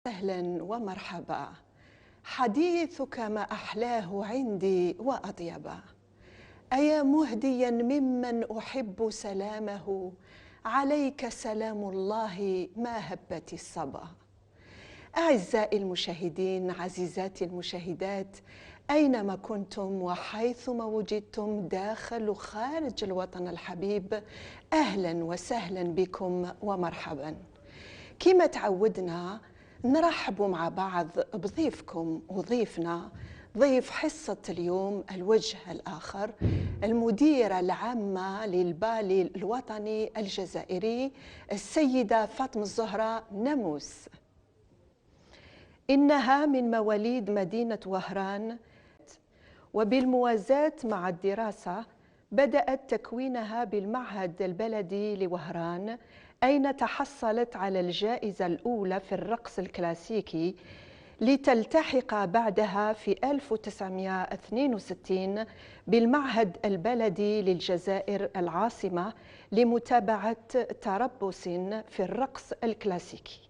أهلا ومرحبا. حديثك ما أحلاه عندي وأطيبا، أيا مهديا ممن أحب سلامه، عليك سلام الله ما هبت الصبا. أعزائي المشاهدين، عزيزاتي المشاهدات، أينما كنتم وحيثما وجدتم داخل وخارج الوطن الحبيب، أهلا وسهلا بكم ومرحبا. كما تعودنا نرحب مع بعض بضيفكم وضيفنا، ضيف حصة اليوم الوجه الآخر، المديرة العامة للبالي الوطني الجزائري السيدة فاطمة الزهراء ناموس. إنها من مواليد مدينة وهران، وبالموازاة مع الدراسة بدأت تكوينها بالمعهد البلدي لوهران، أين تحصلت على الجائزة الأولى في الرقص الكلاسيكي، لتلتحق بعدها في 1962 بالمعهد البلدي للجزائر العاصمة لمتابعة تربص في الرقص الكلاسيكي.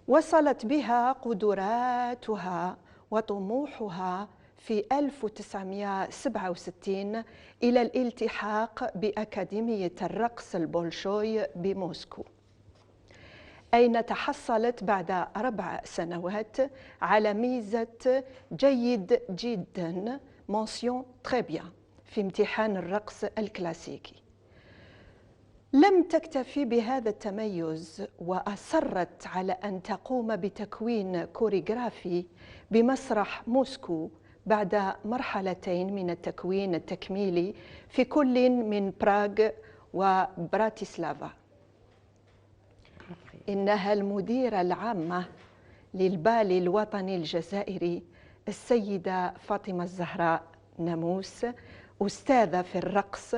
وصلت بها قدراتها وطموحها في 1967 إلى الالتحاق بأكاديمية الرقص البولشوي بموسكو، أين تحصلت بعد 4 سنوات على ميزة جيد جدا mention très bien في امتحان الرقص الكلاسيكي. لم تكتفي بهذا التميز، وأصرت على أن تقوم بتكوين كوريغرافي بمسرح موسكو بعد مرحلتين من التكوين التكميلي في كل من براغ وبراتيسلافا. إنها المديرة العامة للبالي الوطني الجزائري السيدة فاطمة الزهراء ناموس، أستاذة في الرقص،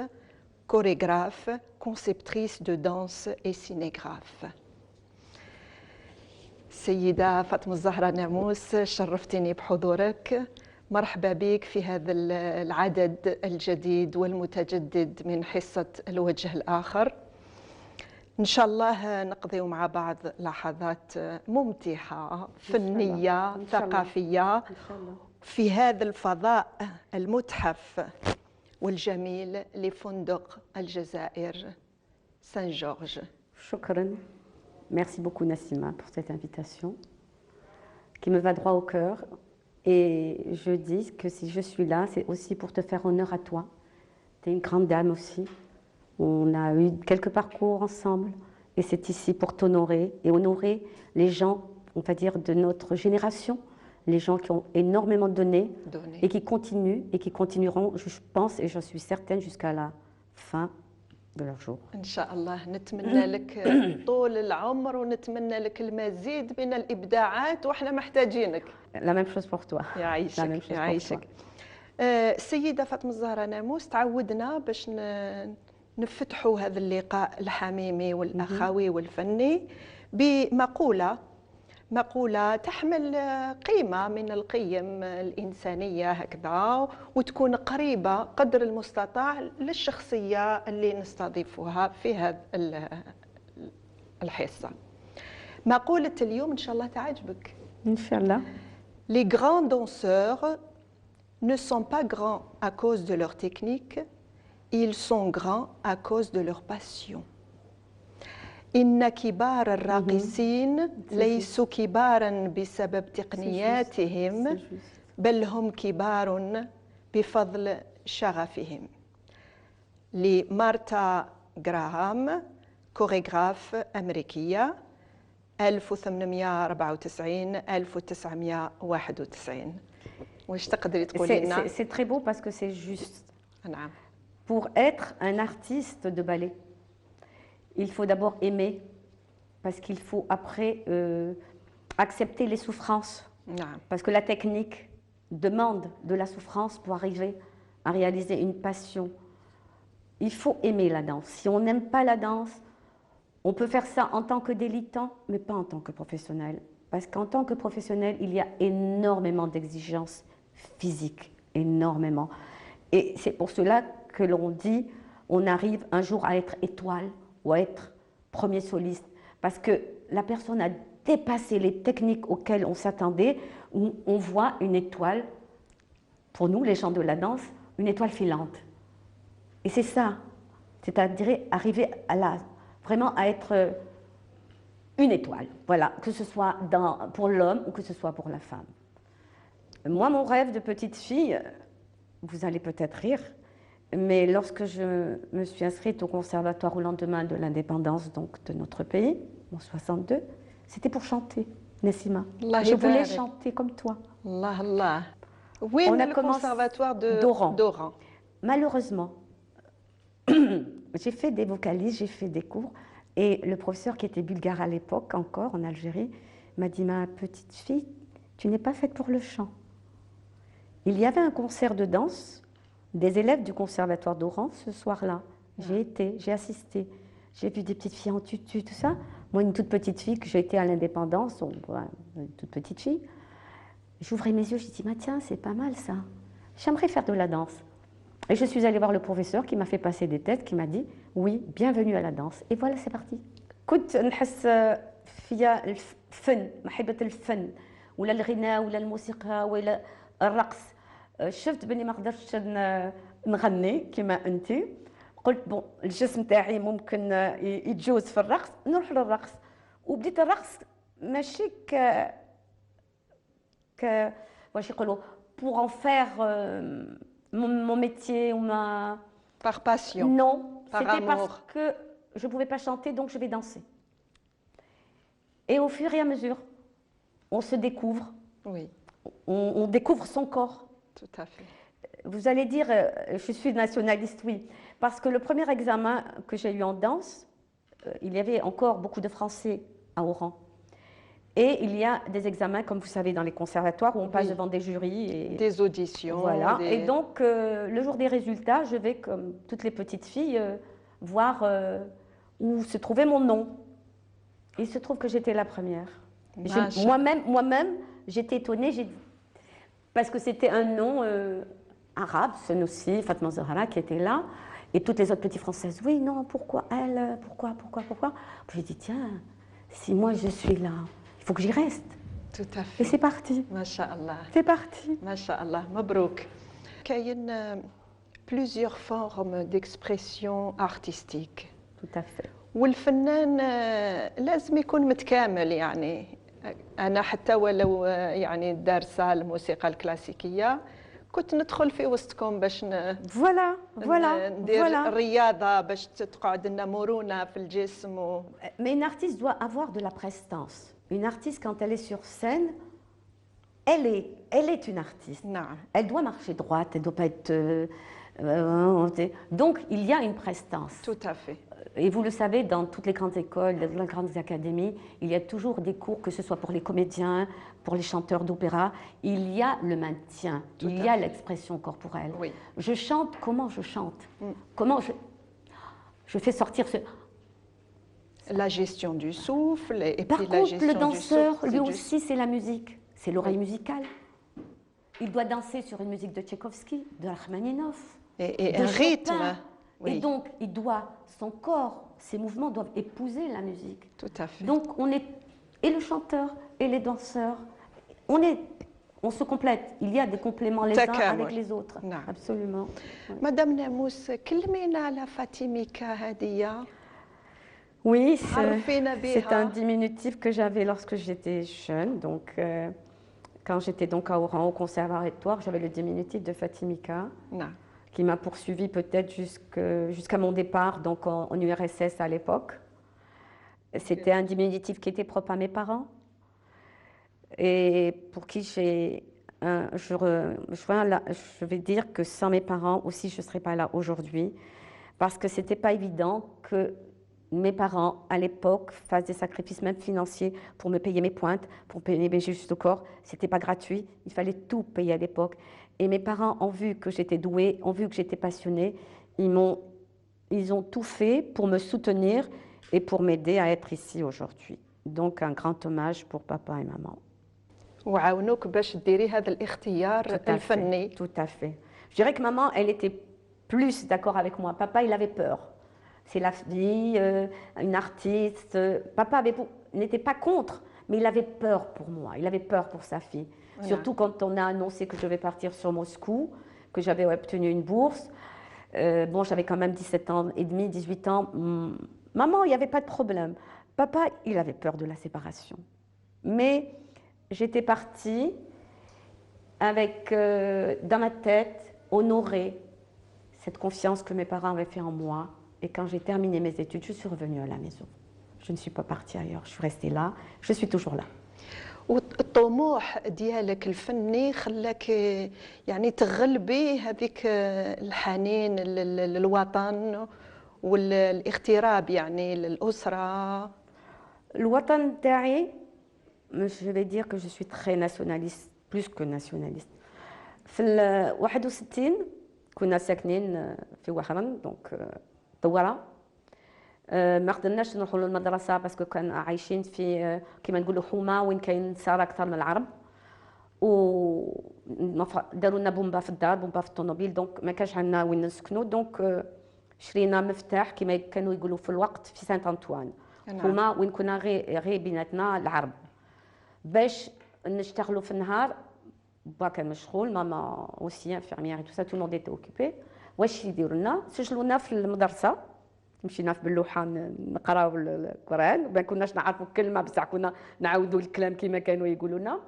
chorégraphe, conceptrice de danse et cinégraphe. سيدة فاطمة الزهراء ناموس، شرفتني بحضورك. مرحبا بك في هذا العدد الجديد والمتجدد من حصة الوجه الآخر. إن شاء الله نقضي مع بعض لحظات ممتعة فنية ثقافية في هذا الفضاء المتحف والجميل لفندق الجزائر سان جورج. Shukran. Merci beaucoup Nassima pour cette invitation qui me va droit au cœur. Et je dis que si je suis là, c'est aussi pour te faire honneur à toi. Tu es une grande dame aussi. On a eu quelques parcours ensemble et c'est ici pour t'honorer et honorer les gens, on va dire, de notre génération, les gens qui ont énormément donné et qui continuent et qui continueront, je pense et j'en suis certaine, jusqu'à la fin de leur jour. إن شاء الله نتمنى لك طول العمر ونتمنى لك المزيد من الإبداعات، وإحنا محتاجينك. La même chose pour toi. يعيشك يعيشك. السيدة فاطمة الزهراء ناموس، تعودنا باش نفتحوا هذا اللقاء الحميمي والأخوي والفني مقولة تحمل قيمة من القيم الإنسانية هكذا، وتكون قريبة قدر المستطاع للشخصية اللي نستضيفها في هذه الحصة. مقولة اليوم إن شاء الله تعجبك. إن شاء الله. Les grands danseurs ne sont pas grands à cause de leur technique, ils sont grands à cause de leur passion. إن كبار الراقصين ليسوا كباراً بسبب تقنياتهم، بل هم كبار بفضل شغفهم. لمارتا غراهام، كوريغراف أمريكية، 1894 1991. واش تقدري تقولي لنا؟ C'est très beau parce que c'est juste. نعم. Pour être un artiste de ballet, il faut d'abord aimer, parce qu'il faut après accepter les souffrances. Parce que la technique demande de la souffrance pour arriver à réaliser une passion. Il faut aimer la danse. Si on n'aime pas la danse, on peut faire ça en tant que débutant, mais pas en tant que professionnel. Parce qu'en tant que professionnel, il y a énormément d'exigences physiques, énormément. Et c'est pour cela que l'on dit, on arrive un jour à être étoile ou à être premier soliste. Parce que la personne a dépassé les techniques auxquelles on s'attendait, où on voit une étoile, pour nous, les gens de la danse, une étoile filante. Et c'est ça, c'est-à-dire arriver vraiment à être une étoile, voilà, que ce soit pour l'homme ou que ce soit pour la femme. Moi, mon rêve de petite fille, vous allez peut-être rire, mais lorsque je me suis inscrite au conservatoire au lendemain de l'indépendance donc de notre pays, en 62, c'était pour chanter, Nessima. Je voulais chanter comme toi. Allah, Allah. Oui, on a commencé au conservatoire d'Oran. Malheureusement, j'ai fait des vocalises, j'ai fait des cours, et le professeur qui était bulgare à l'époque, encore en Algérie, m'a dit « Ma petite fille, tu n'es pas faite pour le chant. » Il y avait un concert de danse des élèves du conservatoire d'Oran ce soir-là. J'ai assisté. J'ai vu des petites filles en tutu, tout ça. Moi, une toute petite fille, que j'ai été à l'indépendance, une toute petite fille. J'ouvrais mes yeux, je dis « Tiens, c'est pas mal ça. J'aimerais faire de la danse. » Et je suis allée voir le professeur qui m'a fait passer des tests, qui m'a dit « Oui, bienvenue à la danse. » Et voilà, c'est parti. كنت نحس فيا الفن محبة الفن ولا الغناء ولا الموسيقى ولا الرقص شفت بني ما قدرتش نغني كما انت قلت بون الجسم تاعي ممكن يتجوز في الرقص نروح للرقص وبديت الرقص ماشي واش يقولوا pour en faire mon métier ou ma par passion. Non, c'était parce que je ne pouvais pas chanter, donc je vais danser. Et au fur et à mesure, on se découvre. Oui. On découvre son corps. Tout à fait. Vous allez dire, je suis nationaliste, oui. Parce que le premier examen que j'ai eu en danse, il y avait encore beaucoup de Français à Oran. Et il y a des examens, comme vous savez, dans les conservatoires, où on passe devant des jurys. Et, des auditions. Voilà. Et donc, le jour des résultats, je vais, comme toutes les petites filles, voir où se trouvait mon nom. Il se trouve que j'étais la première. Moi-même, j'étais étonnée, parce que c'était un nom arabe, Senoussi, Fatma Zahra, qui était là. Et toutes les autres petites françaises, oui, non, pourquoi elle, pourquoi. J'ai dit, tiens, si moi je suis là, il faut que j'y reste. Tout à fait. Et c'est parti. Masha'Allah. C'est parti. Masha'Allah, mabrouk. Il y a plusieurs formes d'expression artistique. Tout à fait. والفنان لازم يكون متكامل يعني أنا حتى ولو يعني دارسة الموسيقى الكلاسيكية كنت ندخل في وسطكم باش ندير الرياضة باش تقعد لنا مرونة في الجسم Mais une artiste doit avoir de la prestance. Une artiste, quand elle est sur scène, elle est une artiste. نعم. Elle doit marcher droite, elle ne doit pas être... donc, il y a une prestance. Tout à fait. Et vous le savez, dans toutes les grandes écoles, dans les grandes académies, il y a toujours des cours, que ce soit pour les comédiens, pour les chanteurs d'opéra, il y a le maintien, il y a l'expression corporelle. Oui. Je chante, comment je chante? Comment je fais sortir ce... La gestion du souffle et Par puis contre, la gestion le danseur, du souffle, lui aussi, c'est la musique, c'est l'oreille musicale. Il doit danser sur une musique de Tchaïkovski, de Rachmaninoff, et un rythme. Oui. Et donc, son corps, ses mouvements doivent épouser la musique. Tout à fait. Donc, et le chanteur, et les danseurs, on se complète. Il y a des compléments les uns avec les autres. Non. Absolument. Madame Namous, كلمينا على فاطميكا هذه. Oui, c'est un diminutif que j'avais lorsque j'étais jeune. Donc, quand j'étais donc à Oran, au conservatoire, j'avais le diminutif de Fatimika. Non. Qui m'a poursuivi peut-être jusqu'à mon départ donc en URSS à l'époque. C'était un diminutif qui était propre à mes parents et pour qui je vais dire que sans mes parents aussi je ne serais pas là aujourd'hui parce que ce n'était pas évident que mes parents à l'époque fassent des sacrifices même financiers pour me payer mes pointes, pour payer mes justes au corps. Ce n'était pas gratuit, il fallait tout payer à l'époque. Et mes parents ont vu que j'étais douée, ont vu que j'étais passionnée. Ils ont tout fait pour me soutenir et pour m'aider à être ici aujourd'hui. Donc un grand hommage pour papa et maman. وعاونوك باش ديري هذا الاختيار الفني. Tout à fait. Je dirais que maman, elle était plus d'accord avec moi. Papa, il avait peur. C'est la fille, une artiste. Papa n'était pas contre, Mais il avait peur pour moi, il avait peur pour sa fille. Surtout quand on a annoncé que je devais partir sur Moscou, que j'avais obtenu une bourse. Bon, j'avais quand même 17 ans et demi, 18 ans. Maman, il n'y avait pas de problème. Papa, il avait peur de la séparation. Mais j'étais partie avec, dans ma tête, honorer cette confiance que mes parents avaient fait en moi. Et quand j'ai terminé mes études, je suis revenue à la maison. Je ne suis pas partie ailleurs, je suis restée là, je suis toujours là. والطموح ديالك الفني خلاك يعني تغلبي هذيك الحنين للوطن والاغتراب يعني للأسرة. الوطن تاعي je vais dire que je suis très nationaliste, plus que nationaliste. في ال 61 كنا ساكنين في وحرن دونك طوره. ما قدرناش نروحوا للمدرسه باسكو كان عايشين في كيما نقولوا حومه وين كاين نصارى اكثر من العرب، و داروا لنا بومبا في الدار، بومبا في الطوموبيل، دونك ما كانش عندنا وين نسكنوا. دونك شرينا مفتاح كيما كانوا يقولوا في الوقت في سانت انطوان، حومه وين كنا غير بيناتنا العرب باش نشتغلوا في النهار. با كان مشغول، ماما اوسي انفيرميير تو سا، تو الموند ايتي اوكيبي. واش يديروا لنا؟ سجلونا في المدرسه، مشينا في باللوحه نقراو القران، ما كناش نعرفوا كلمه بصح كنا نعاودوا الكلام كما كانوا يقولوا لنا.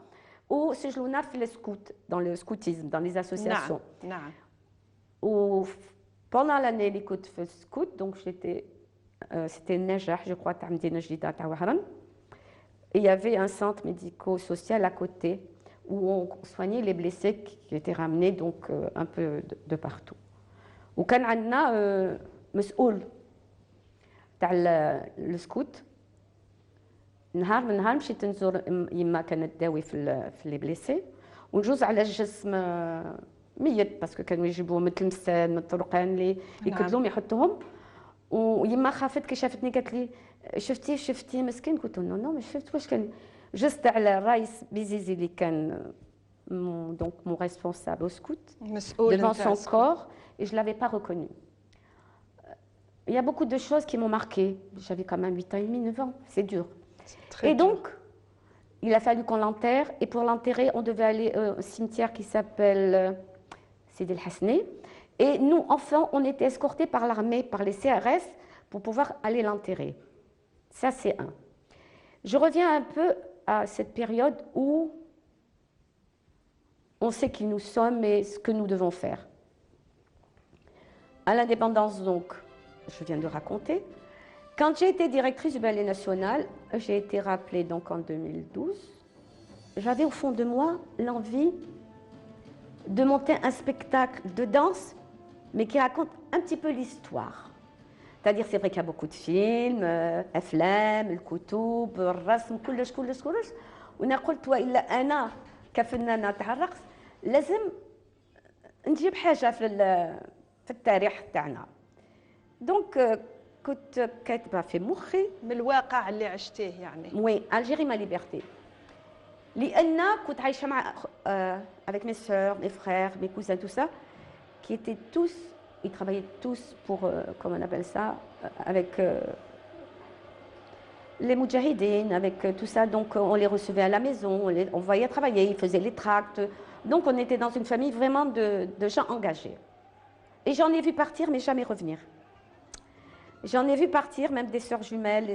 وسجلونا في السكوت، دون لو سكوتيزم، دون لي اسوسياسيون. نعم. و pendant l'année اللي كنت في السكوت، دونك جيتي c'était النجاح جو كوا تاع مدينه جديده تاع وهران. Il y avait un centre médico-social à côté où on soignait les blessés qui étaient ramenés donc un peu de partout. وكان عندنا مسؤول تاع السكوت. نهار من نهار مشيت نزور يما كانت تداوي في لي بليسي، ونجوز على الجسم ميت باسكو كانوا يجيبوه من التلمسان من الطرقان اللي يكدلوهم يحطوهم. ويما خافت كي شافتني قالت لي شفتي مسكين؟ قلت له نو ما شفت. واش كان جست على الرئيس بيزيزي اللي كان donc mon responsable au scout devant son corps, et je ne l'avais pas reconnu. Il y a beaucoup de choses qui m'ont marquée. J'avais quand même 8 ans et demi, 9 ans, c'est dur. Et donc, il a fallu qu'on l'enterre, et pour l'enterrer, on devait aller au cimetière qui s'appelle Sidi El Hasni. Et nous, enfants, on était escortés par l'armée, par les CRS, pour pouvoir aller l'enterrer. Ça, c'est un. Je reviens un peu à cette période où on sait qui nous sommes et ce que nous devons faire. À l'indépendance, donc, je viens de raconter. Quand j'ai été directrice du Ballet National, j'ai été rappelée donc en 2012. J'avais au fond de moi l'envie de monter un spectacle de danse, mais qui raconte un petit peu l'histoire. C'est-à-dire, c'est vrai qu'il y a beaucoup de films, أفلام، الكتب، الرسم، كلش. وأنا قلت وإلا أنا كفنانة تاع الرقص لازم نجيب حاجة في التاريخ تاعنا. دونك كنت كاتبة في مخي من الواقع اللي عشتيه يعني. وي Algérie ma liberté. لأن كنت عايشة مع avec mes sœurs, mes frères, mes cousins, tout ça, qui étaient tous, ils travaillaient tous pour, comment on appelle ça, avec les moudjahidines, avec tout ça. Donc on les recevait à la maison, on voyait travailler, ils faisaient les tracts. Donc on était dans une famille vraiment de gens engagés. Et j'en ai vu partir, mais jamais revenir. J'en ai vu partir même des sœurs jumelles,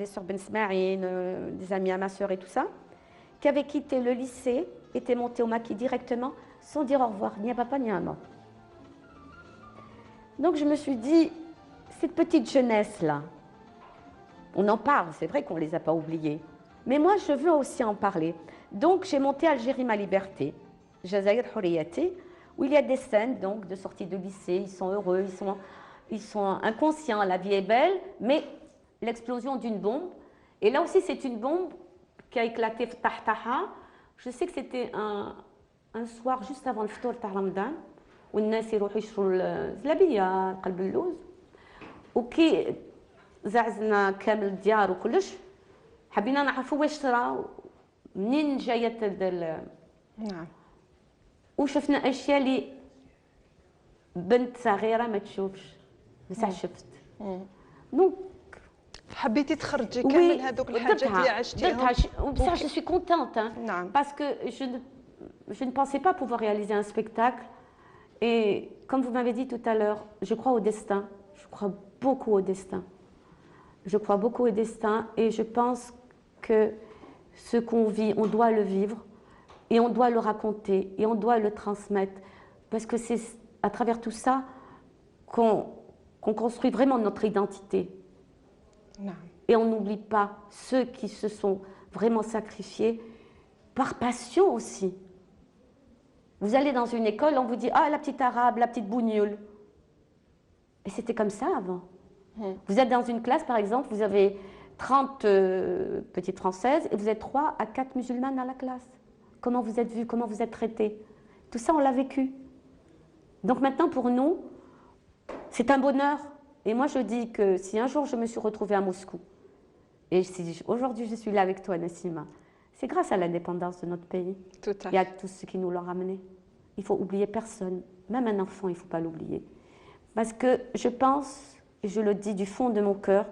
les sœurs Ben Smaïn, des amis à ma sœur et tout ça, qui avaient quitté le lycée, étaient montés au maquis directement, sans dire au revoir, ni à papa ni à maman. Donc je me suis dit, cette petite jeunesse-là, on en parle, c'est vrai qu'on ne les a pas oubliés, mais moi je veux aussi en parler. Donc j'ai monté Algérie ma liberté, Jazaïr Houriyati, où il y a des scènes donc, de sortie de lycée, ils sont heureux, ils sont inconscients, la vie est belle, mais l'explosion d'une bombe, et là aussi c'est une bombe qui a éclaté Tahtaha. Je sais que c'était un soir juste avant le ftour de Ramadan, où الناس يروحوا يشروا الزلابيه قلب اللوز، وكي زعزنا كامل الديار وكلش حبينا نعرفوا واش صرا منين جايه نعم. وشفنا اشياء اللي بنت صغيره ما تشوفش بصح شفت. دونك حبيتي تخرجي كامل هذوك الحاجات اللي عشتيهم وبصح je suis contente نعم. parce que je ne pensais pas pouvoir réaliser un spectacle et comme vous m'avez dit tout à l'heure, je crois au destin, je crois beaucoup au destin. Je crois beaucoup au destin et je pense que ce qu'on vit, on doit le vivre et on doit le raconter et on doit le transmettre parce que c'est à travers tout ça qu'on construit vraiment notre identité. Non. Et on n'oublie pas ceux qui se sont vraiment sacrifiés par passion aussi. Vous allez dans une école, on vous dit « Ah, la petite arabe, la petite bougnoule ». Et c'était comme ça avant. Vous êtes dans une classe, par exemple, vous avez 30 petites françaises et vous êtes 3 à 4 musulmanes dans la classe. Comment vous êtes vus, comment vous êtes traités. Tout ça, on l'a vécu. Donc maintenant, pour nous, c'est un bonheur. Et moi, je dis que si un jour je me suis retrouvée à Moscou, et si aujourd'hui je suis là avec toi, Nassima, c'est grâce à l'indépendance de notre pays. Tout à fait. Il y a tous ceux qui nous l'ont ramené. Il ne faut oublier personne, même un enfant, il ne faut pas l'oublier. Parce que je pense, et je le dis du fond de mon cœur,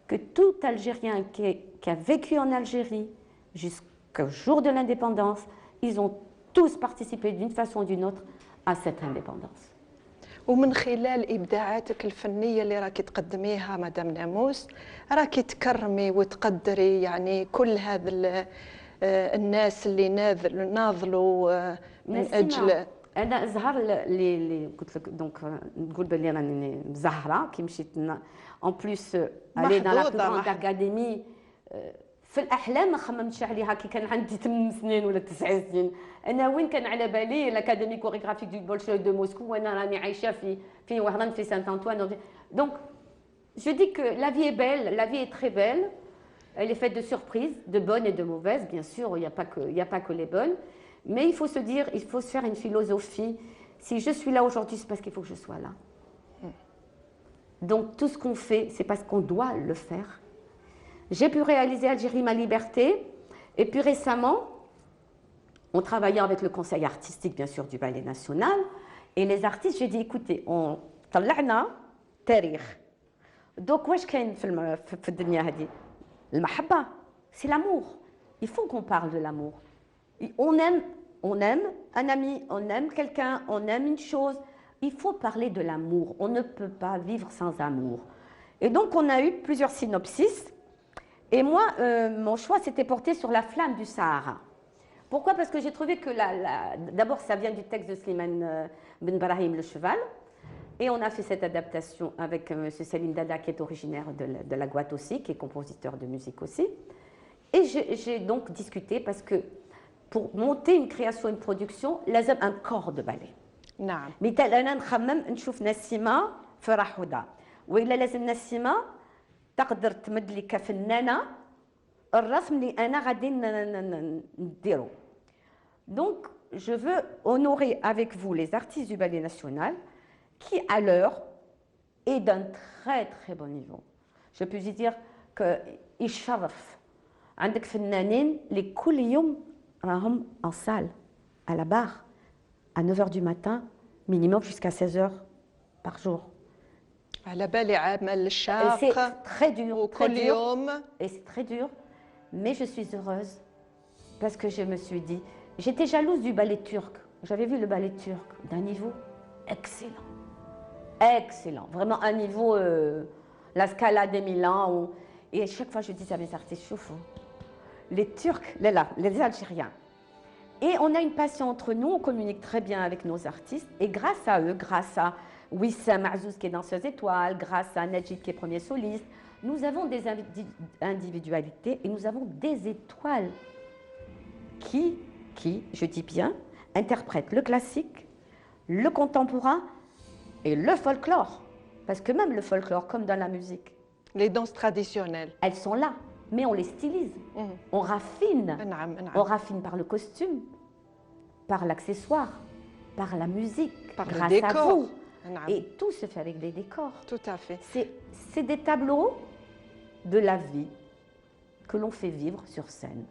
que tout Algérien qui a vécu en Algérie jusqu'au jour de l'indépendance, ils ont tous participé d'une façon ou d'une autre à cette indépendance. ومن خلال إبداعاتك الفنية اللي راكي تقدميها مدام ناموس راكي تكرمي وتقدري يعني كل هذا الناس اللي ناضلوا من أجل أنا زهر اللي قلت لك دونك نقول بلي راني مزهرة كي مشيت en plus aller dans la plus grande académie في الأحلام ما خممتش عليها كي كان عندي 8 سنين ولا 9 سنين أنا وين كان على بالي l'Académie chorégraphique du Bolchoï de Moscou وأنا راني عايشة في وهران في Saint-Antoine. Donc je dis que la vie est belle, la vie est très belle. Elle est faite de surprises, de bonnes et de mauvaises, bien sûr, il n'y a pas que les bonnes. Mais il faut se dire, il faut se faire une philosophie. Si je suis là aujourd'hui, c'est parce qu'il faut que je sois là. Donc tout ce qu'on fait, c'est parce qu'on doit le faire. J'ai pu réaliser Algérie, ma liberté. Et puis récemment, on travaillait avec le conseil artistique, bien sûr, du Ballet National. Et les artistes, j'ai dit, écoutez, on طلعنا تاريخ. Donc, واش كاين في الدنيا هذه؟ المحبة, c'est l'amour. Il faut qu'on parle de l'amour. On aime un ami, on aime quelqu'un, on aime une chose. Il faut parler de l'amour. On ne peut pas vivre sans amour. Et donc, on a eu plusieurs synopsis. Et moi, mon choix s'était porté sur la flamme du Sahara. Pourquoi? Parce que j'ai trouvé que d'abord, ça vient du texte de Slimane Ben Brahim, le cheval. Et on a fait cette adaptation avec M. Salim Dada, qui est originaire de la Guadeloupe aussi, qui est compositeur de musique aussi. Et j'ai donc discuté parce que pour monter une création, une production, il y a un corps de ballet. نعم. مثال أنا نخمم نشوف نسيمة في راحودة وإلا لازم نسيمة تقدر تمد لي كفنانة الرسم اللي أنا غادي نديرو. Donc, je veux honorer avec vous les artistes du Ballet National qui, à l'heure, est d'un très très bon niveau. Je peux vous dire يشرف عندك فنانين اللي كل يوم راهم en salle, à la barre, à 9h du matin, minimum jusqu'à 16h par jour. على بالي عمل شاق. C'est très dur, وكل يوم. Et c'est très dur, mais je suis heureuse parce que je me suis dit, j'étais jalouse du ballet turc. J'avais vu le ballet turc d'un niveau excellent. Excellent, vraiment un niveau, la Scala des Milan. Et à chaque fois, je disais à mes artistes, choufou, les Turcs, les Algériens. Et on a une passion entre nous, on communique très bien avec nos artistes. Et grâce à eux, grâce à Wissam Azouz qui est danseuse étoile, grâce à Najid qui est premier soliste, nous avons des individualités et nous avons des étoiles qui, je dis bien, interprètent le classique, le contemporain et le folklore. Parce que même le folklore, comme dans la musique, les danses traditionnelles, elles sont là, mais on les stylise, on raffine. On raffine par le costume, par l'accessoire, par la musique, par grâce le décor. à vous. Et tout se fait avec des décors. Tout à fait. C'est des tableaux de la vie que l'on fait vivre sur scène.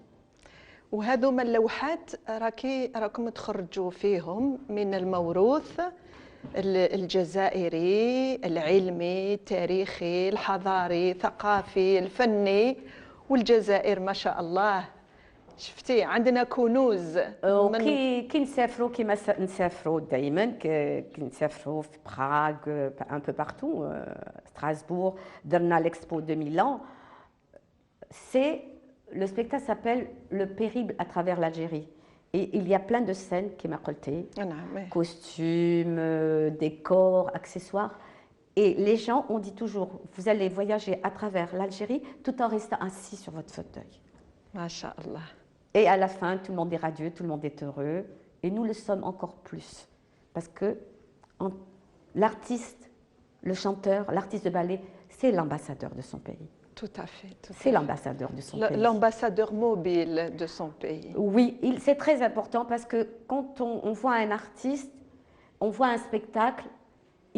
وهذوما اللوحات راكم تخرجوا فيهم من الموروث الجزائري العلمي التاريخي الحضاري الثقافي الفني، والجزائر ما شاء الله شفتي عندنا كنوز. كي نسافروا كيما نسافروا دائما، كي نسافروا في براغ ان بو بارتو، ستراسبورغ، درنا l'expo de Milan. Le spectacle s'appelle Le périple à travers l'Algérie. Et il y a plein de scènes qui m'accrochaient, costumes, décors, accessoires. Et les gens ont dit toujours, vous allez voyager à travers l'Algérie tout en restant assis sur votre fauteuil. Masha'Allah. Et à la fin, tout le monde est radieux, tout le monde est heureux. Et nous le sommes encore plus. Parce que l'artiste, le chanteur, l'artiste de ballet, c'est l'ambassadeur de son pays. Tout à fait. C'est l'ambassadeur de son pays. L'ambassadeur mobile de son pays. Oui, c'est très important parce que quand on voit un artiste, on voit un spectacle,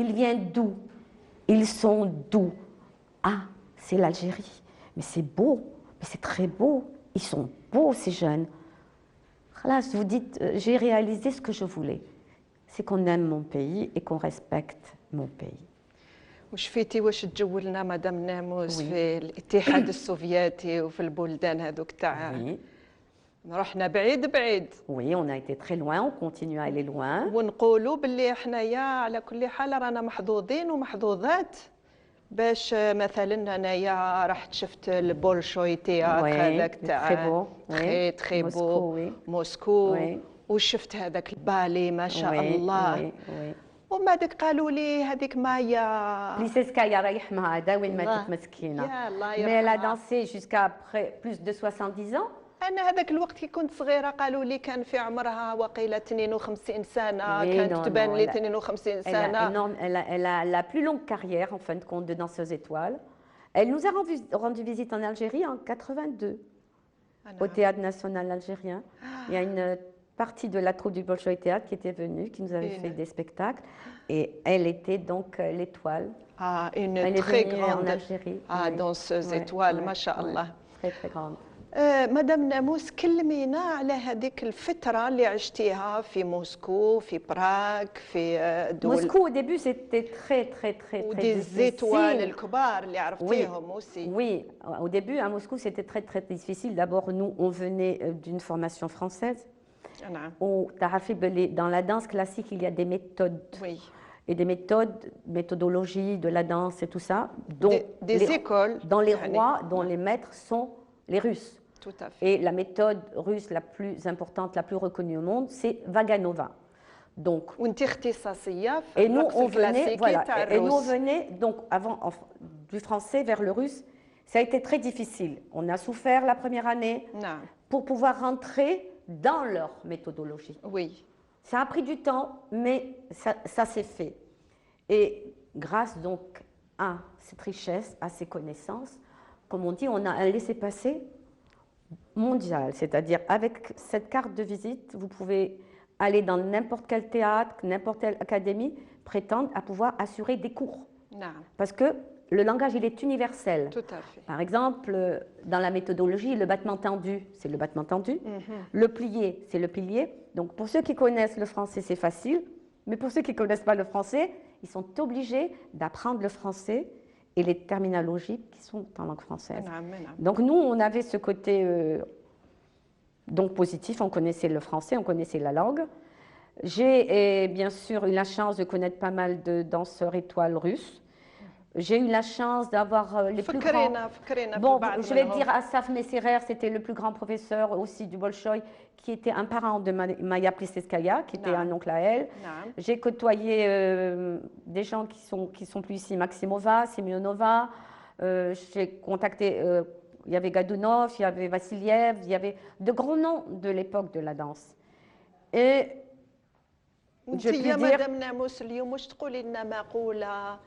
il vient d'où? Ils sont d'où? Ah, c'est l'Algérie. Mais c'est beau, mais c'est très beau. Ils sont beaux, ces jeunes. Là, vous dites, j'ai réalisé ce que je voulais. C'est qu'on aime mon pays et qu'on respecte mon pays. وشفيتي واش تجولنا مدام ناموس في الاتحاد السوفيتي وفي البلدان هذوك تاع رحنا بعيد. Oui, on a été très loin, on continue à aller loin. ونقولوا باللي حنايا على كل حال رانا محظوظين ومحظوظات باش مثلا انايا رحت شفت البولشوي تياتر هذاك تاع تري بو موسكو وشفت هذاك البالي ما شاء الله. وما داك قالوا لي هذيك مايا بليسيسكايا الله يرحمها داوين ماتت مسكينه. مي لا دانسي جوسكا بلوس دو 70 ans. انا هذاك الوقت كي كنت صغيره قالوا لي كان في عمرها وقيله 52 سنه، كانت تبان لي 52 سنه. Elle a la plus longue carrière en fin de compte de danseuse étoile. Elle nous a rendu visite en Algérie en 82 au Théâtre National Algérien. Il y a une partie de la troupe du Bolshoi Théâtre qui était venue, qui nous avait fait des spectacles, et elle était donc l'étoile. Une elle très est grande en Algérie. danseuse étoile, mashallah. Très très grande. مدام ناموس كلمينا على هذيك الفترة اللي عشتيها في موسكو في براغ في دول موسكو. Au début c'était très difficile. étoiles الكبار اللي عرفتيهم aussi. Oui, au début à Moscou c'était très difficile. D'abord nous on venait d'une formation française. Dans la danse classique il y a des méthodes. Oui. Et des méthodologies de la danse et tout ça. Dont des écoles. Dans les rois, dont les maîtres sont les Russes. Tout à fait. Et la méthode russe la plus importante, la plus reconnue au monde, c'est Vaganova. Donc, et nous on venait, donc avant du français vers le russe. Ça a été très difficile. On a souffert la première année pour pouvoir rentrer dans leur méthodologie. Oui. Ça a pris du temps, mais ça s'est fait. Et grâce donc à cette richesse, à ces connaissances, comme on dit, on a un laissez-passer mondial. C'est-à-dire, avec cette carte de visite, vous pouvez aller dans n'importe quel théâtre, n'importe quelle académie, prétendre à pouvoir assurer des cours. Parce que le langage, il est universel. Tout à fait. Par exemple, dans la méthodologie, le battement tendu, c'est le battement tendu. Le plié, c'est le pilier. Donc, pour ceux qui connaissent le français, c'est facile. Mais pour ceux qui ne connaissent pas le français, ils sont obligés d'apprendre le français et les terminologies qui sont en langue française. Donc, nous, on avait ce côté donc positif. On connaissait le français, on connaissait la langue. J'ai bien sûr eu la chance de connaître pas mal de danseurs étoiles russes. J'ai eu la chance d'avoir les plus grands. Bon, je vais dire, Asaf Messerer, c'était le plus grand professeur aussi du Bolshoi, qui était un parent de Maya Plisetskaya, qui était un oncle à elle. J'ai côtoyé des gens qui sont plus ici, Maximova, Semyonova. J'ai contacté, il y avait Gadunov, il y avait Vassiliev, il y avait de grands noms de l'époque de la danse. Et je puis dire... Madame Namos, اليوم واش تقولي لنا مقولة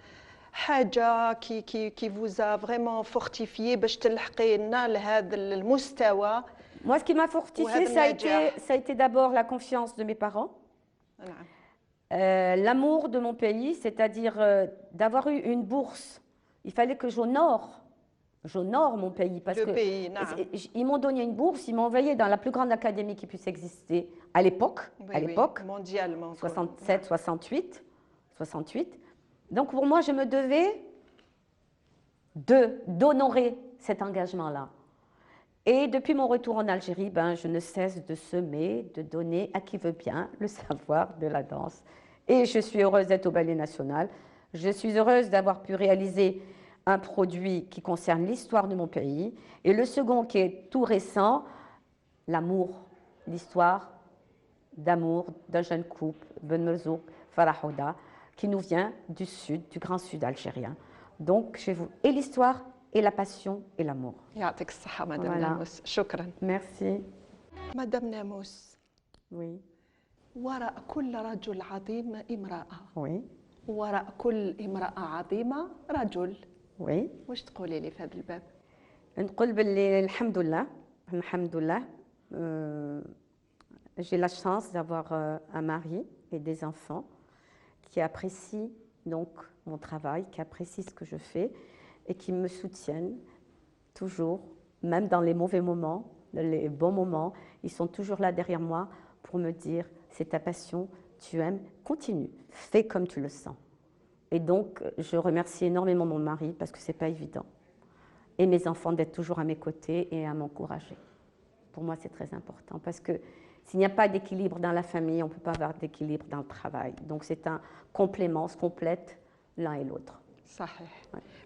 حاجة qui vous a vraiment fortifié باش تلحقي لنا لهذا المستوى. Moi, ce qui m'a fortifié, ça a été d'abord la confiance de mes parents, l'amour de mon pays, c'est-à-dire d'avoir eu une bourse. Il fallait que j'honore mon pays. Parce qu'ils m'ont donné une bourse, ils m'ont envoyé dans la plus grande académie qui puisse exister à l'époque, mondialement, 67, 68. 68. Donc pour moi, je me devais d'honorer cet engagement-là. Et depuis mon retour en Algérie, je ne cesse de semer, de donner à qui veut bien le savoir de la danse. Et je suis heureuse d'être au Ballet National. Je suis heureuse d'avoir pu réaliser un produit qui concerne l'histoire de mon pays. Et le second, qui est tout récent, l'amour, l'histoire d'amour d'un jeune couple, Ben Merzouk, Farah Houda, qui nous vient du sud, du grand sud algérien. Donc, chez vous, et l'histoire, et la passion, et l'amour. يعطيك الصحة مدام ناموس. شكرا. Merci. مدام ناموس. Oui. وراء كل رجل عظيم امرأة. Oui. وراء كل امرأة عظيمة رجل. Oui. واش تقولي لي في هذا الباب؟ نقول باللي الحمد لله الحمد لله. J'ai la chance d'avoir un mari et des enfants qui apprécient donc mon travail, qui apprécient ce que je fais et qui me soutiennent toujours, même dans les mauvais moments, les bons moments. Ils sont toujours là derrière moi pour me dire « c'est ta passion, tu aimes, continue, fais comme tu le sens ». Et donc, je remercie énormément mon mari parce que ce n'est pas évident. Et mes enfants d'être toujours à mes côtés et à m'encourager. Pour moi, c'est très important parce que s'il n'y a pas d'équilibre dans la famille, on ne peut pas avoir d'équilibre dans le travail. Donc, c'est un complément, on se complète l'un et l'autre. صحيح.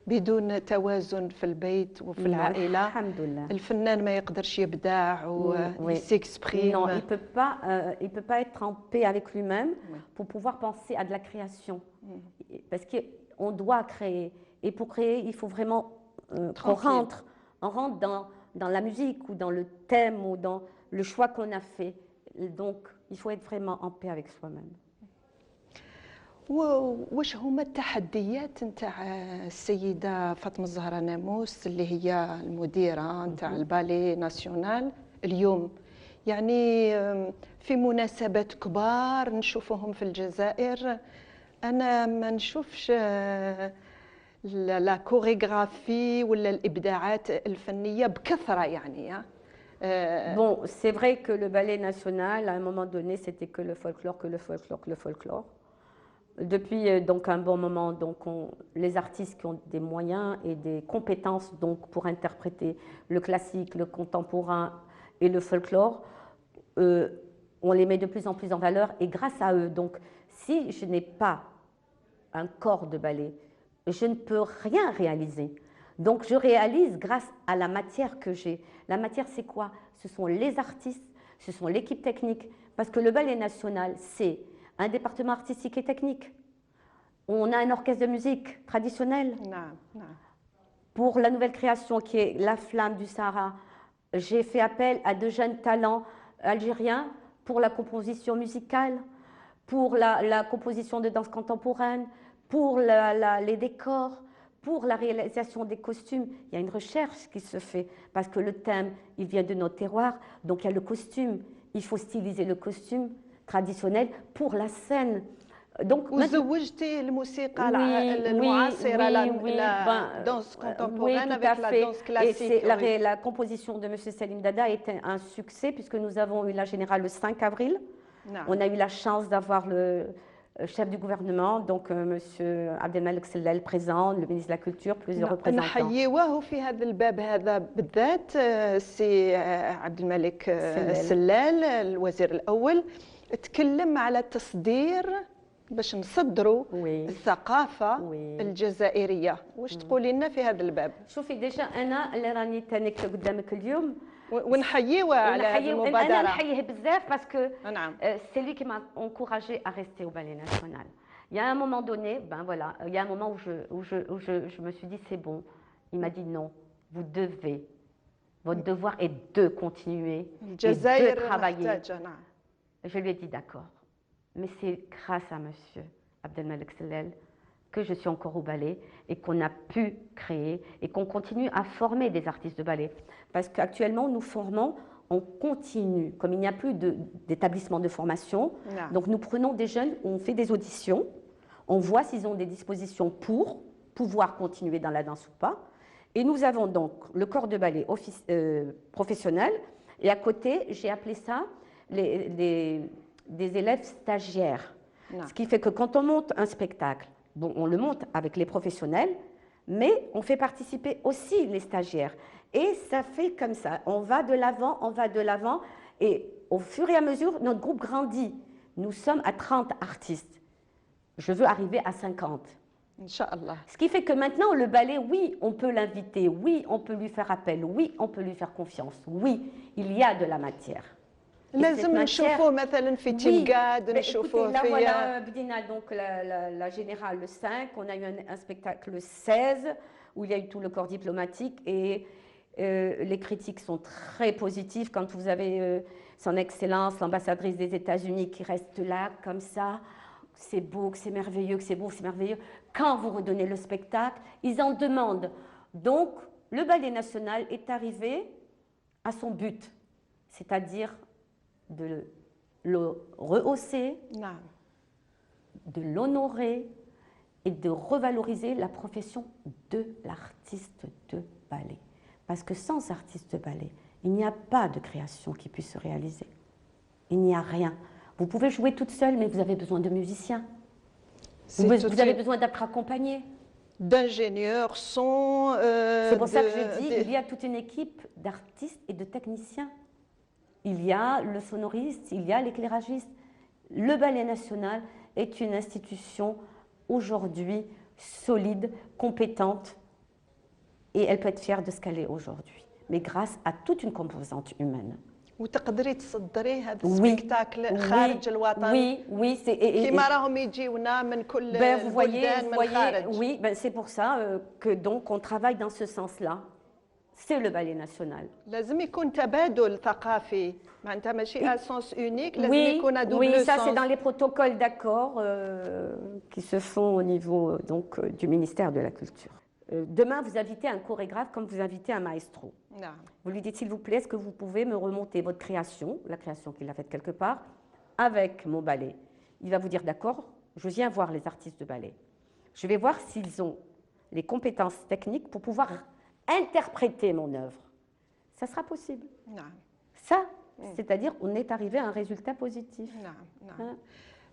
بدون توازن في البيت وفي العائلة الحمد لله. الفنان ما يقدرش يبدع ويسيكسبريم. Non, il peut pas être en paix avec lui-même pour pouvoir penser à de la création. Parce qu'on doit créer. Et pour créer, il faut vraiment qu'on rentre dans la musique ou dans le thème ou dans le choix qu'on a fait. Donc, il faut être vraiment en paix avec soi-même. واش هما التحديات نتاع السيده فاطمه الزهراء ناموس اللي هي المديره نتاع البالي ناسيونال اليوم؟ يعني في مناسبات كبار نشوفوهم في الجزائر، انا ما نشوفش لا كوريغرافي ولا الابداعات الفنيه بكثره يعني. Bon, c'est vrai que le ballet national, à un moment donné, c'était que le folklore, que le folklore, que le folklore. Depuis donc un bon moment, donc les artistes qui ont des moyens et des compétences donc pour interpréter le classique, le contemporain et le folklore, on les met de plus en plus en valeur et grâce à eux. Donc, si je n'ai pas un corps de ballet, je ne peux rien réaliser. Donc, je réalise grâce à la matière que j'ai. La matière, c'est quoi? Ce sont les artistes, ce sont l'équipe technique, parce que le ballet national, c'est un département artistique et technique. On a un orchestre de musique traditionnel. Pour la nouvelle création qui est La Flamme du Sahara, j'ai fait appel à de jeunes talents algériens pour la composition musicale, pour la composition de danse contemporaine, pour les décors, pour la réalisation des costumes. Il y a une recherche qui se fait parce que le thème, il vient de notre terroir. Donc il y a le costume, il faut styliser le costume traditionnel pour la scène. Donc, وزوجتي الموسيقى المعاصرة la danse contemporaine avec la danse classique. Et la composition de M. Salim Dada était un succès puisque nous avons eu la générale le 5 avril. On a eu la chance d'avoir le chef du gouvernement, donc M. Abdelmalek Sellal présent, le ministre de la Culture, plusieurs représentants. نحييوه في هذا الباب هذا بالذات سي عبد الملك سلال الوزير الأول تكلم على تصدير باش نصدروا الثقافة الجزائرية. واش تقولي لنا في هذا الباب؟ شوفي ديجا أنا اللي راني تانيك قدامك اليوم ونحييوه على هذه المبادرة. أنا نحييه بزاف parce que c'est lui qui m'a encouragé à rester au Ballet National. Il y a un moment donné, voilà, il y a un moment où je me suis dit c'est bon. Il m'a dit non, vous devez, votre devoir est de continuer et de travailler. Je lui ai dit d'accord. Mais c'est grâce à monsieur Abdelmalek Sellal que je suis encore au ballet et qu'on a pu créer et qu'on continue à former des artistes de ballet. Parce qu'actuellement, nous formons en continu, comme il n'y a plus d'établissement de formation. Donc nous prenons des jeunes, on fait des auditions, on voit s'ils ont des dispositions pour pouvoir continuer dans la danse ou pas. Et nous avons donc le corps de ballet professionnel et à côté, j'ai appelé ça des élèves stagiaires. Ce qui fait que quand on monte un spectacle, bon, on le monte avec les professionnels, mais on fait participer aussi les stagiaires. Et ça fait comme ça, on va de l'avant, et au fur et à mesure, notre groupe grandit. Nous sommes à 30 artistes. Je veux arriver à 50. Inch'Allah. Ce qui fait que maintenant, le ballet, oui, on peut l'inviter, oui, on peut lui faire appel, oui, on peut lui faire confiance, oui, il y a de la matière. لازم نشوفوه مثلا في تلقاد نشوفوه là في voilà بدينا donc la générale le 5, on a eu un spectacle le 16 où il y a eu tout le corps diplomatique et les critiques sont très positives quand vous avez son excellence l'ambassadrice des États-Unis qui reste là comme ça, c'est beau, que c'est merveilleux, que c'est beau, que c'est merveilleux. Quand vous redonnez le spectacle, ils en demandent. Donc le ballet national est arrivé à son but, c'est-à-dire de le rehausser, de l'honorer et de revaloriser la profession de l'artiste de ballet. Parce que sans artiste de ballet, il n'y a pas de création qui puisse se réaliser. Il n'y a rien. Vous pouvez jouer toute seule, mais vous avez besoin de musiciens. Vous avez besoin d'être accompagné. D'ingénieurs, son... C'est pour ça que je dis qu'il y a toute une équipe d'artistes et de techniciens. Il y a le sonoriste, il y a l'éclairagiste. Le Ballet national est une institution aujourd'hui solide, compétente, et elle peut être fière de ce qu'elle est aujourd'hui, mais grâce à toute une composante humaine. وتقدري تصدري هذا السبيكتاكل خارج الوطن. Oui, c'est كيما راهم يجيونا من كل البلدان من الخارج. Oui, c'est pour ça que donc on travaille dans ce sens-là. C'est le ballet national. لازم يكون تبادل ثقافي معناتها ماشي à sens unique لازم يكون à double oui, ça sens. c'est dans les protocoles d'accord qui se font au niveau donc du ministère de la Culture. Demain, vous invitez un chorégraphe comme vous invitez un maestro. Non. Vous lui dites, s'il vous plaît, est-ce que vous pouvez me remonter votre création, la création qu'il a faite quelque part, avec mon ballet. Il va vous dire, d'accord, je viens voir les artistes de ballet. Je vais voir s'ils ont les compétences techniques pour pouvoir interpréter mon œuvre. Ça sera possible. Non. Ça, c'est-à-dire, on est arrivé à un résultat positif. Non, non.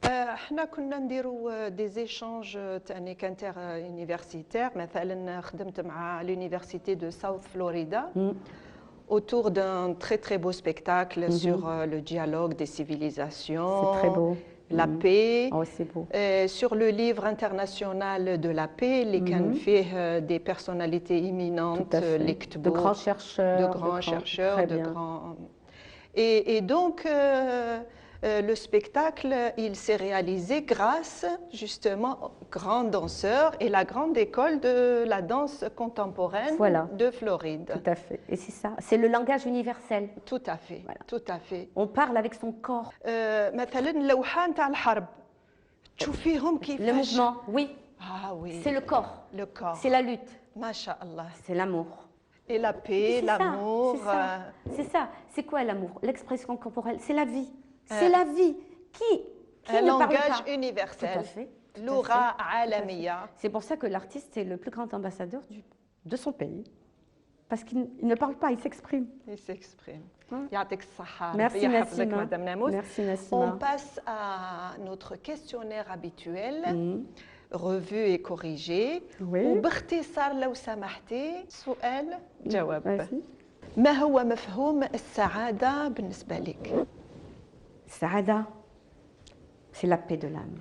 احنا كنا نديروا دي ايشانج تاعي كانتر يونيفرسيتير مثلا خدمت مع l'université de South Florida autour d'un très très beau spectacle sur le dialogue des civilisations. C'est très beau. La paix. Oh, c'est beau. Sur le livre international de la paix, les كان فيه des personnalités imminentes, de grands chercheurs, de grands et donc le spectacle, il s'est réalisé grâce justement aux grands danseurs et la grande école de la danse contemporaine de Floride. Tout à fait. Et c'est ça, c'est le langage universel. Tout à fait, voilà. Tout à fait. On parle avec son corps. مثلا اللوحة نتاع الحرب تشوفيهم كيفاش. Le mouvement, oui. Ah oui. C'est le corps. Le corps. C'est la lutte. Masha'Allah. C'est l'amour. Et la paix, l'amour. C'est ça. C'est quoi l'amour? L'expression corporelle, c'est la vie. C'est la vie qui un ne langage parle pas. universel. Tout à fait. Loura alamiya. C'est pour ça que l'artiste est le plus grand ambassadeur de son pays. Parce qu'il ne parle pas, il s'exprime. Il s'exprime. Yatik Saha. Merci Nassima. Madame Namouz. Merci Nassima. On passe à notre questionnaire habituel, revu et corrigé. وباختصار لو سمحتي سؤال جواب. ما هو مفهوم السعادة بالنسبة لك؟ السعادة c'est la paix de l'âme.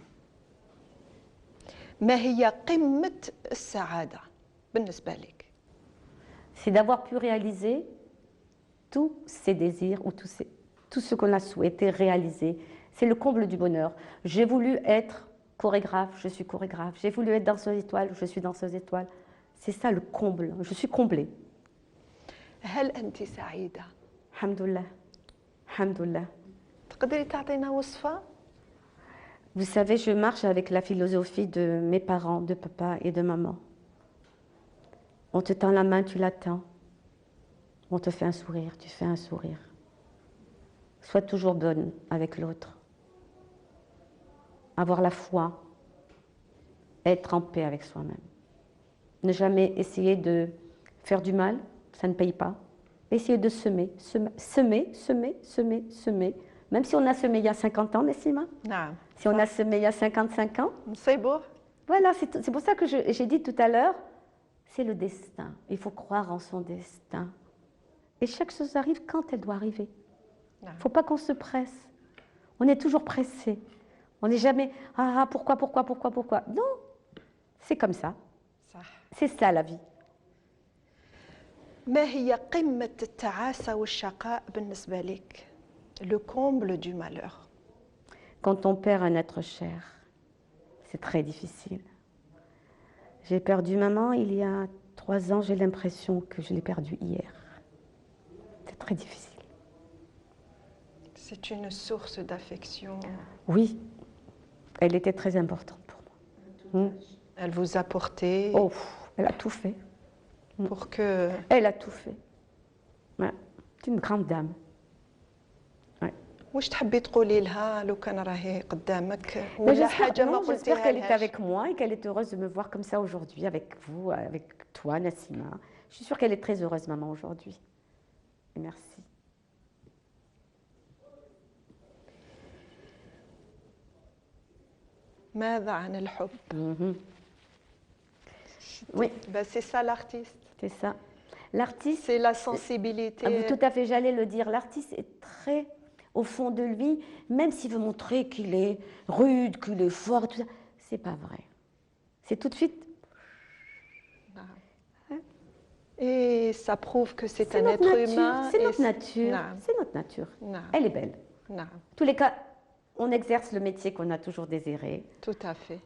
ما هي قمة السعادة بالنسبة لك؟ C'est d'avoir pu réaliser tous ses désirs ou tout ce qu'on a souhaité réaliser. C'est le comble du bonheur. J'ai voulu être chorégraphe, je suis chorégraphe. J'ai voulu être danseuse étoile, je suis danseuse étoile. C'est ça le comble. Je suis comblée. هل أنت سعيدة؟ الحمد لله. الحمد لله. تقدري تعطينا وصفة؟ Vous savez, je marche avec la philosophie de mes parents, de papa et de maman. On te tend la main, tu la tends. On te fait un sourire, tu fais un sourire. Sois toujours bonne avec l'autre. Avoir la foi, être en paix avec soi-même. Ne jamais essayer de faire du mal, ça ne paye pas. Essayer de semer, Même si on a semé il y a 50 ans, Nassima, نعم si on a semé il y a 55 ans, نصيبوه. voilà, c'est pour ça que j'ai dit tout à l'heure, c'est le destin. Il faut croire en son destin. Et chaque chose arrive quand elle doit arriver. Il ne faut pas qu'on se presse. On est toujours pressé. On n'est jamais « Ah, pourquoi, pourquoi, pourquoi, pourquoi ?» Non, c'est comme ça. صح. C'est ça la vie. ما هي قمة التعاسة والشقاء بالنسبة لك؟ Le comble du malheur. Quand on perd un être cher, c'est très difficile. J'ai perdu maman il y a 3 ans, j'ai l'impression que je l'ai perdue hier. C'est très difficile. C'est une source d'affection. Oui, elle était très importante pour moi. Elle vous a porté Oh, elle a tout fait. pour que... Elle a tout fait. Ouais. C'est une grande dame. واش تحبي تقولي لها لو كان راهي قدامك Mais ولا حاجة ما j'espère qu'elle est قلتيها avec moi et qu'elle est heureuse de me voir comme ça aujourd'hui, avec vous, avec toi, Nassima. Je suis sûre qu'elle est très heureuse, maman, aujourd'hui. Et merci. ماذا عن الحب؟ Oui, C'est ça l'artiste. c'est ça. L'artiste, C'est la sensibilité. tout à fait, j'allais le dire, l'artiste est très au fond de lui, même s'il veut montrer qu'il est rude, qu'il est fort, tout ça, c'est pas vrai. C'est tout de suite. Et ça prouve que c'est un notre être nature, humain. c'est et notre nature. نعم. C'est notre nature. نعم. Elle est belle. نعم. En tous les cas, on exerce le métier qu'on a toujours désiré. Tout à fait.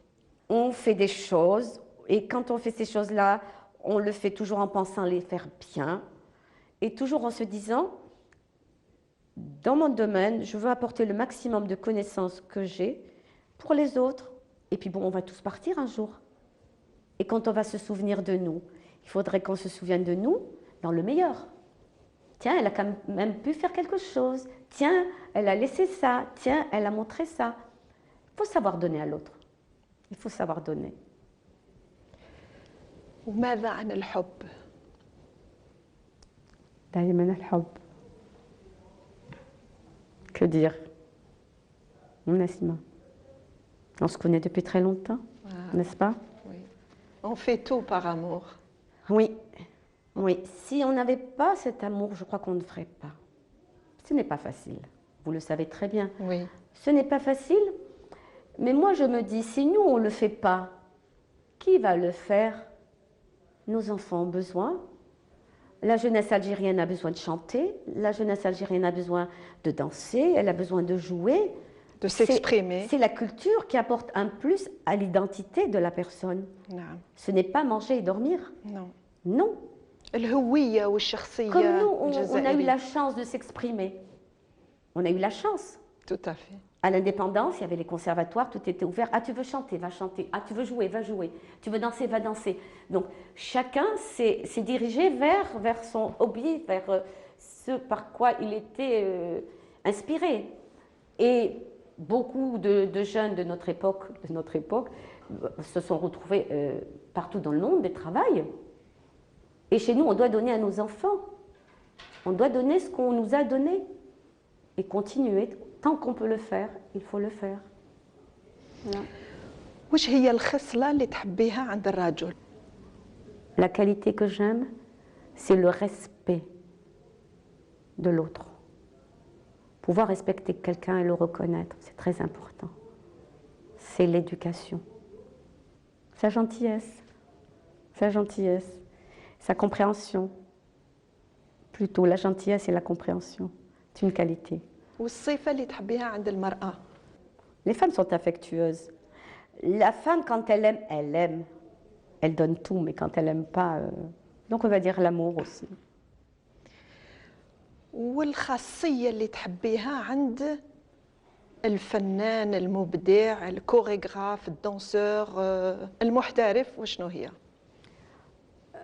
On fait des choses, et quand on fait ces choses-là, on le fait toujours en pensant les faire bien, et toujours en se disant, dans mon domaine, je veux apporter le maximum de connaissances que j'ai pour les autres. Et puis bon, on va tous partir un jour. Et quand on va se souvenir de nous, il faudrait qu'on se souvienne de nous dans le meilleur. Tiens, elle a quand même pu faire quelque chose. Tiens, elle a laissé ça. Tiens, elle a montré ça. Il faut savoir donner à l'autre. Il faut savoir donner. وماذا عن الحب؟ دائما الحب. Que dire? Nassima. On se connaît depuis très longtemps, n'est-ce pas? Oui. On fait tout par amour. Oui, oui. Si on n'avait pas cet amour, je crois qu'on ne ferait pas. Ce n'est pas facile. Vous le savez très bien. Oui. Ce n'est pas facile. Mais moi, je me dis, si nous, on ne le fait pas, qui va le faire? Nos enfants ont besoin. La jeunesse algérienne a besoin de chanter. La jeunesse algérienne a besoin de danser. Elle a besoin de jouer. De s'exprimer. C'est la culture qui apporte un plus à l'identité de la personne. نعم. Ce n'est pas manger et dormir. Non. Non. الهوية والشخصية Comme nous, on a eu الجزائرية. la chance de s'exprimer. On a eu la chance. Tout à fait. À l'indépendance, il y avait les conservatoires, tout était ouvert. Ah, tu veux chanter, va chanter. Ah, tu veux jouer, va jouer. Tu veux danser, va danser. Donc, chacun s'est dirigé vers son hobby, vers ce par quoi il était inspiré. Et beaucoup de jeunes de notre époque se sont retrouvés partout dans le monde et travaillent. Et chez nous, on doit donner à nos enfants. On doit donner ce qu'on nous a donné. Et continuer. Tant qu'on peut le faire, il faut le faire. وش هي الخصلة اللي تحبيها عند الرجل؟ La qualité que j'aime, c'est le respect de l'autre. Pouvoir respecter quelqu'un et le reconnaître, c'est très important. C'est l'éducation. Sa gentillesse, sa compréhension. Plutôt la gentillesse et la compréhension. C'est une qualité. والصفة اللي تحبيها عند المرأة؟ Les femmes sont affectueuses. La femme, quand elle aime, elle aime. Elle donne tout, mais quand elle n'aime pas... Donc on va dire l'amour aussi. والخاصية اللي تحبيها عند الفنان المبدع الكوريغراف الدانسور المحترف وشنو هي؟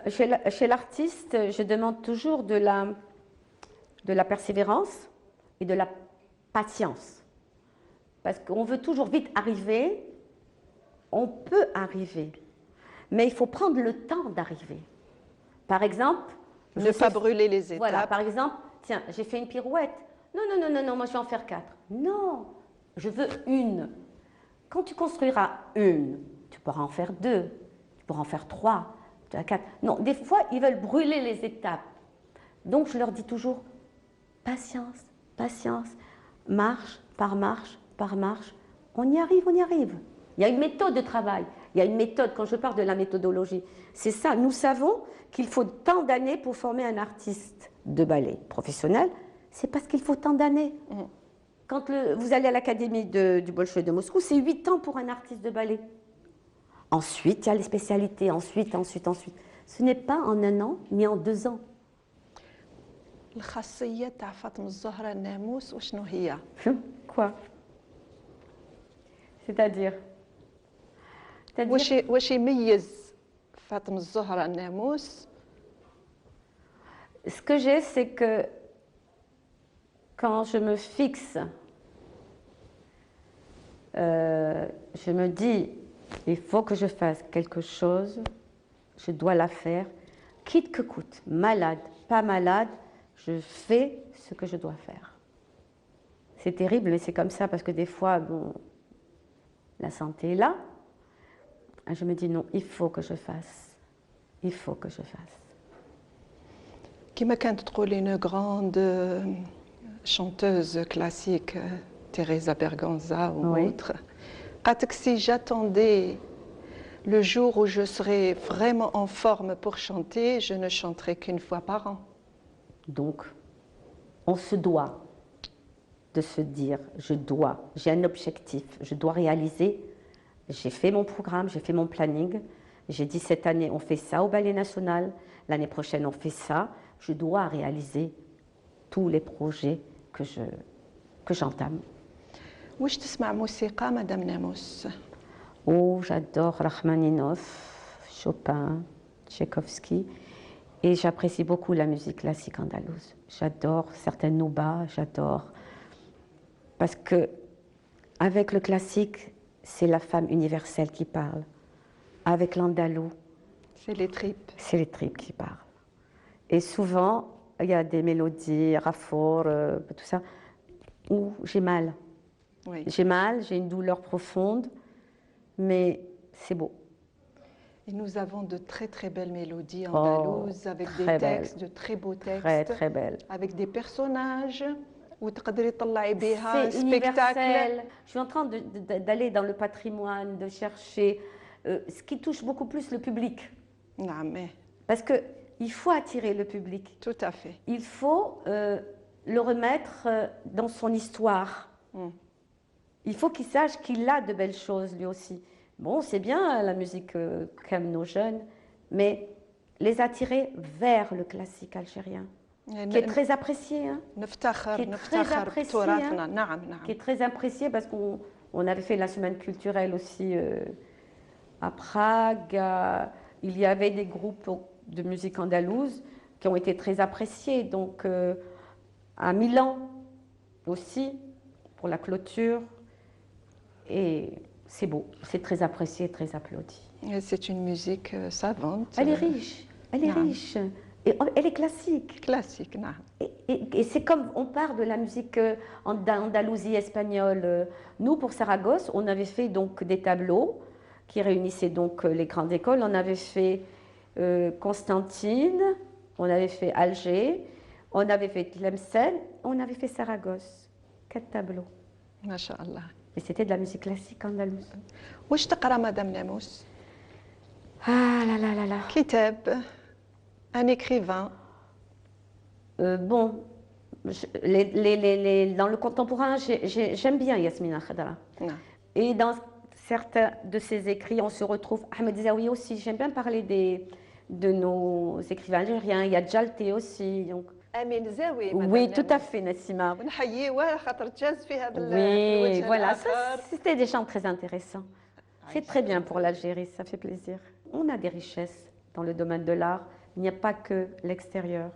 Chez l'artiste, je demande toujours de la persévérance et de la patience. Parce qu'on veut toujours vite arriver, on peut arriver, mais il faut prendre le temps d'arriver. Par exemple... Ne pas brûler les étapes. Voilà, par exemple, tiens, j'ai fait une pirouette. Non, moi je vais en faire 4. Non, je veux une. Quand tu construiras une, tu pourras en faire 2, tu pourras en faire 3, 4. Non, des fois, ils veulent brûler les étapes. Donc, je leur dis toujours, patience, patience, marche par marche par marche. On y arrive, on y arrive. Il y a une méthode de travail, il y a une méthode, quand je parle de la méthodologie. C'est ça, nous savons qu'il faut tant d'années pour former un artiste de ballet professionnel, c'est parce qu'il faut tant d'années. Quand vous allez à l'académie du Bolchoï de Moscou, c'est 8 ans pour un artiste de ballet. Ensuite, il y a les spécialités, ensuite. Ce n'est pas en 1 an, mais en 2 ans. الخاصية تاع فاطمة الزهرة الناموس وشنو هي؟ Quoi? C'est-à-dire واش يميز فاطمة الزهرة الناموس؟ Ce que j'ai, c'est que quand je me fixe, je me dis, il faut que je fasse quelque chose, je dois la faire, quitte que coûte, malade, pas malade, je fais ce que je dois faire. C'est terrible, mais c'est comme ça parce que des fois, bon, la santé est là. Je me dis non, il faut que je fasse. Il faut que je fasse. كما كانت تقول une grande chanteuse classique, Teresa Berganza ou Oui. autre. قالت si j'attendais le jour où je serai vraiment en forme pour chanter, je ne chanterai qu'une fois par an. Donc, on se doit de se dire, je dois, j'ai un objectif, je dois réaliser. J'ai fait mon programme, j'ai fait mon planning. J'ai dit cette année, on fait ça au Ballet National. L'année prochaine, on fait ça. Je dois réaliser tous les projets que j'entame. واش تسمع موسيقى مدام ناموس؟ Oh, j'adore Rachmaninov, Chopin, Tchaïkovski. Et j'apprécie beaucoup la musique classique andalouse. J'adore certaines noubas, j'adore. Parce que avec le classique, c'est la femme universelle qui parle. Avec l'andalou, c'est les tripes. C'est les tripes qui parlent. Et souvent, il y a des mélodies, rafour, tout ça, où j'ai mal. Oui. J'ai mal, j'ai une douleur profonde, mais c'est beau. Et nous avons de très très belles mélodies andalouses avec des textes, de très beaux textes. Très très belles. Avec des personnages où تقدري تطلعي بها C'est spectacle. universel. Je suis en train d'aller dans le patrimoine, de chercher ce qui touche beaucoup plus le public. نعم. Parce qu'il faut attirer le public. Tout à fait. Il faut le remettre dans son histoire. Il faut qu'il sache qu'il a de belles choses lui aussi. Bon, c'est bien la musique qu'aiment nos jeunes, mais les attirer vers le classique algérien, qui est très apprécié. Hein, نفتخر qui est très apprécié, بتراثنا. نعم نعم. qui est très apprécié parce qu'on avait fait la semaine culturelle aussi à Prague. Il y avait des groupes de musique andalouse qui ont été très appréciés. Donc à Milan aussi, pour la clôture. Et c'est beau, c'est très apprécié, très applaudi. C'est une musique savante. Elle est riche, elle est riche. Et elle est classique. Classique, non. Et c'est comme on parle de la musique Andalousie espagnole. Nous, pour Saragosse, on avait fait donc des tableaux qui réunissaient donc les grandes écoles. On avait fait Constantine, on avait fait Alger, on avait fait Tlemcen, on avait fait Saragosse. 4 tableaux. Masha'Allah. Et c'était de la musique classique andalouse. واش تقرا مدام ناموس؟ Ah là là là là. كتاب. Un écrivain. Bon, dans le contemporain, j'aime bien Yasmina Khadra. Non. Et dans certains de ses écrits, on se retrouve. Ahmed Zawi aussi, j'aime bien parler de nos écrivains algériens. Il y a Djalté aussi. Donc. Amin Zawi. Oui, tout à fait, Nassima. Oui, voilà, c'était des chants très intéressants. C'est très bien pour l'Algérie, ça fait plaisir. On a des richesses dans le domaine de l'art. Il n'y a pas que l'extérieur.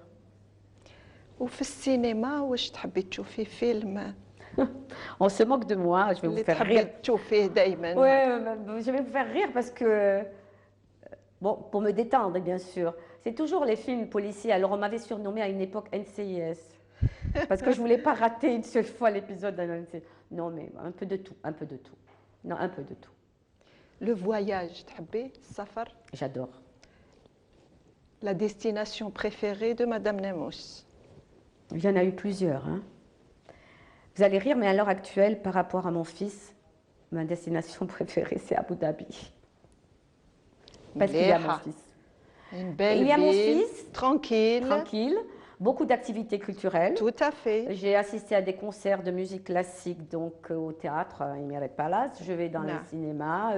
وفي السينما واش تحبي تشوفي فيلم؟ On se moque de moi, je vais vous faire rire. تشوفيه دائما. Ouais, je vais vous faire rire parce que, bon, pour me détendre bien sûr. C'est toujours les films policiers. Alors on m'avait surnommée à une époque NCIS. Parce que je ne voulais pas rater une seule fois l'épisode. Non, mais un peu de tout, un peu de tout. Non, un peu de tout. Le voyage, تحبي السفر? J'adore. La destination préférée de Madame Nemos? Il y en a eu plusieurs. Hein. Vous allez rire, mais à l'heure actuelle, par rapport à mon fils, ma destination préférée, c'est Abu Dhabi. Parce qu'il y a mon fils. Une belle il y a ville, mon fils, tranquille, beaucoup d'activités culturelles. Tout à fait. J'ai assisté à des concerts de musique classique donc au théâtre Emirates Palace. Je vais dans les cinémas.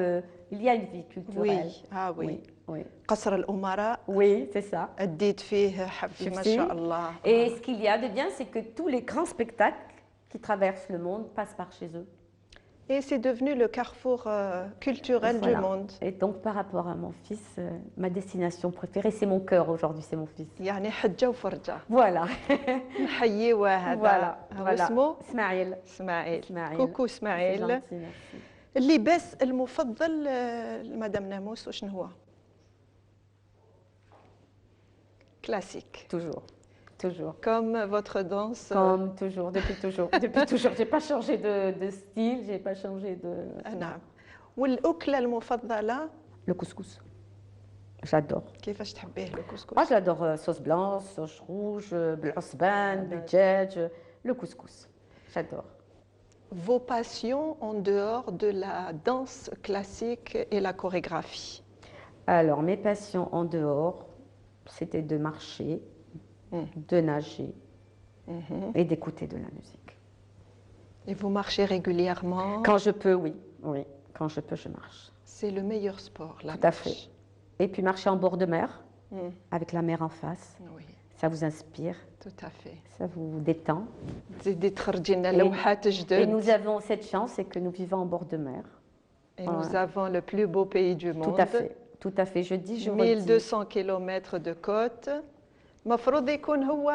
Il y a une vie culturelle. Oui, ah oui. Oui. قصر الأمراء. Oui, c'est ça. أديت فيه حفل ما شاء الله. Et ce qu'il y a de bien, c'est que tous les grands spectacles qui traversent le monde passent par chez eux. Et c'est devenu le carrefour culturel du monde. Et donc, par rapport à mon fils, ma destination préférée, c'est mon cœur aujourd'hui, c'est mon fils. يعني حجة وفرجة. Voilà. نحييه هذا. Voilà. اسمه اسماعيل. اسماعيل. كوكو اسماعيل. Merci. اللباس المفضل لمدام ناموس وشنو هو؟ Classique. Toujours. Comme votre danse. Comme toujours, depuis toujours. J'ai pas changé de style, j'ai pas changé de. نعم. والأكلة المفضلة؟ Le couscous. J'adore. كيفاش تحبيه le couscous؟ Moi, j'adore sauce blanche, sauce rouge, بالعصبان, بالدجاج, le couscous. J'adore. Vos passions en dehors de la danse classique et la chorégraphie? Alors, mes passions en dehors, c'était de marcher, de nager et d'écouter de la musique. Et vous marchez régulièrement? Quand je peux, oui. Quand je peux, je marche. C'est le meilleur sport, la Tout à fait. Et puis marcher en bord de mer, avec la mer en face. Oui. Ça vous inspire. Tout à fait. Ça vous détend. Et nous avons cette chance, c'est que nous vivons en bord de mer. Et nous avons le plus beau pays du monde. Tout à fait. Je dis, je 1200 km de côte. مفروض يكون هو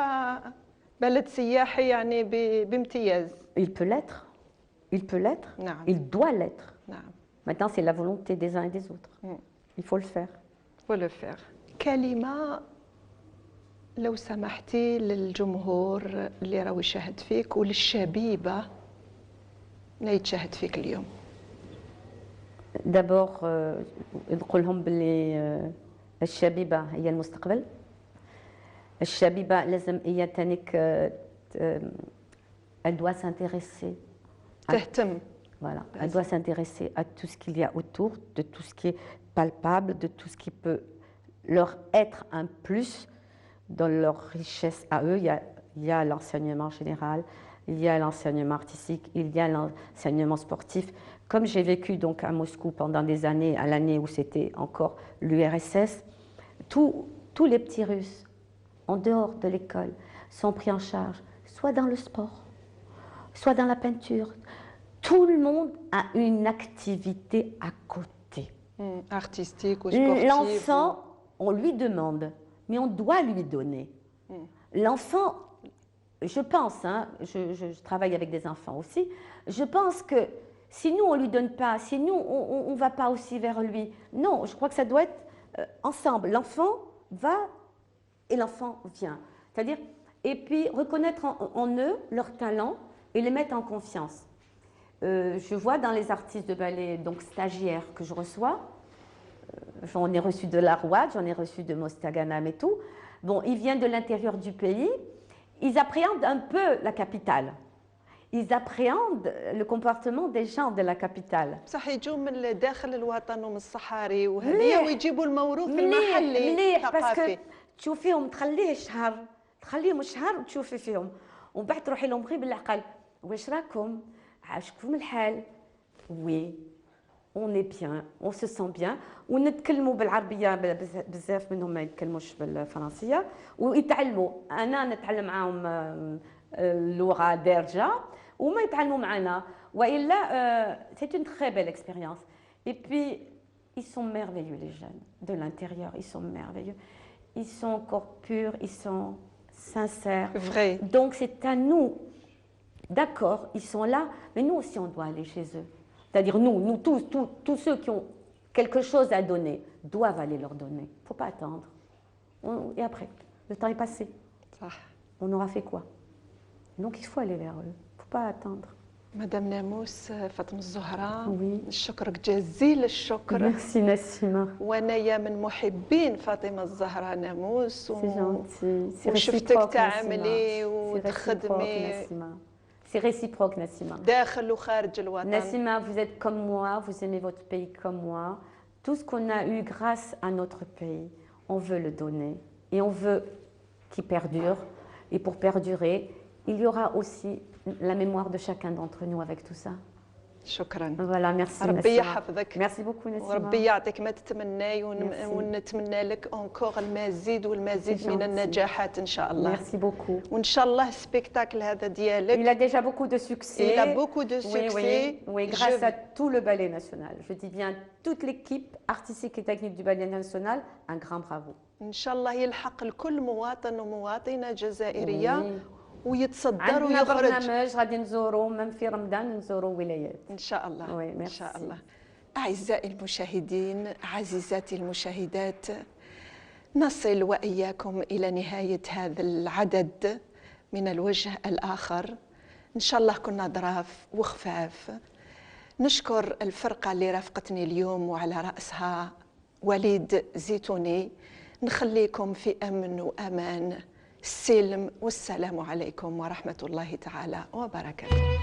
بلد سياحي يعني بامتياز. Il peut l'être. نعم. Il doit l'être. نعم. Maintenant, c'est la volonté des uns et des autres. Il faut le faire. كلمة لو سمحتي للجمهور اللي راهو يشاهد فيك وللشبيبة اللي يتشاهد فيك اليوم. D'abord, نقول لهم باللي الشبيبة هي المستقبل. الشبيبة لازم هي تانيك elle doit s'intéresser. تهتم. Voilà, elle doit s'intéresser à tout ce qu'il y a autour, de tout ce qui est palpable, de tout ce qui peut leur être un plus dans leur richesse à eux. Il y a l'enseignement général, il y a l'enseignement artistique, il y a l'enseignement sportif. Comme j'ai vécu donc à Moscou pendant des années, à l'année où c'était encore l'URSS, tous les petits Russes, en dehors de l'école, sont pris en charge, soit dans le sport, soit dans la peinture. Tout le monde a une activité à côté. Artistique ou sportive. L'enfant, on lui demande, mais on doit lui donner. L'enfant, je pense, je travaille avec des enfants aussi, je pense que si nous, on ne lui donne pas, si nous, on ne va pas aussi vers lui, non, je crois que ça doit être ensemble. L'enfant va et l'enfant vient. C'est-à-dire, et puis reconnaître en eux leur talent et les mettre en confiance. Je vois dans les artistes de ballet, donc stagiaires que je reçois, j'en ai reçu de Larouad, j'en ai reçu de Mostaganam et tout. Bon, ils viennent de l'intérieur du pays, ils appréhendent un peu la capitale. Ils appréhendent le comportement des gens de la capitale. صح يجوا من داخل الوطن ومن الصحاري وهذه ويجيبوا الموروث المحلي مليح باسكو تشوفيهم تخليهم شهر وتشوفي فيهم ومن بعد تروحي لهم غير بالعقل واش راكم عاشكم الحال وي on est bien on se sent bien ونتكلموا بالعربيه بزاف منهم ما يتكلموش بالفرنسيه ويتعلموا انا نتعلم معاهم اللغه دارجه وما يتعلموا معنا والا c'est une très belle expérience et puis ils sont merveilleux les jeunes de l'intérieur ils sont merveilleux ils sont encore purs ils sont sincères vrai donc c'est à nous d'accord ils sont là mais nous aussi on doit aller chez eux c'est-à-dire nous tous ceux qui ont quelque chose à donner doivent aller leur donner il ne faut pas attendre et après le temps est passé on aura fait quoi Donc il faut aller vers eux, il ne faut pas attendre. مدام ناموس فاطمة الزهراء Oui. نشكرك جزيل الشكر. Merci Nassima. وانايا من محبين فاطمة الزهراء ناموس C'est gentil. C'est وشفتك réciproque, تعملي Nassima. وتخدمي C'est réciproque, Nassima. داخل وخارج الوطن. Nassima, vous êtes comme moi, vous aimez votre pays comme moi. Tout ce qu'on a eu grâce à notre pays, on veut le donner. Et on veut qu'il perdure. Et pour perdurer, il y aura aussi la mémoire de chacun d'entre nous avec tout ça. شكرا. Voilà, merci ربي Nassima. يحفظك. Merci beaucoup Nassima. وربي يعطيك ما تتمناي ونتمنى لك انكور المزيد والمزيد من النجاحات ان شاء الله. Merci beaucoup. وان شاء الله السبيكتاكل هذا ديالك. Il a déjà beaucoup de succès. Il a beaucoup de succès. Oui, grâce à tout le ballet national. Je dis bien toute l'équipe artistique et technique du ballet national, un grand bravo. ان شاء الله يلحق لكل مواطن ومواطنه جزائريه ويتصدر عندنا ويخرج. برنامج غادي نزوروا من في رمضان نزوروا ولايات. ان شاء الله. Oui, ان merci. شاء الله. اعزائي المشاهدين، عزيزاتي المشاهدات، نصل واياكم الى نهايه هذا العدد من الوجه الاخر. ان شاء الله كنا ظراف وخفاف. نشكر الفرقه اللي رافقتني اليوم وعلى راسها وليد زيتوني. نخليكم في امن وامان. السلم والسلام عليكم ورحمه الله تعالى وبركاته.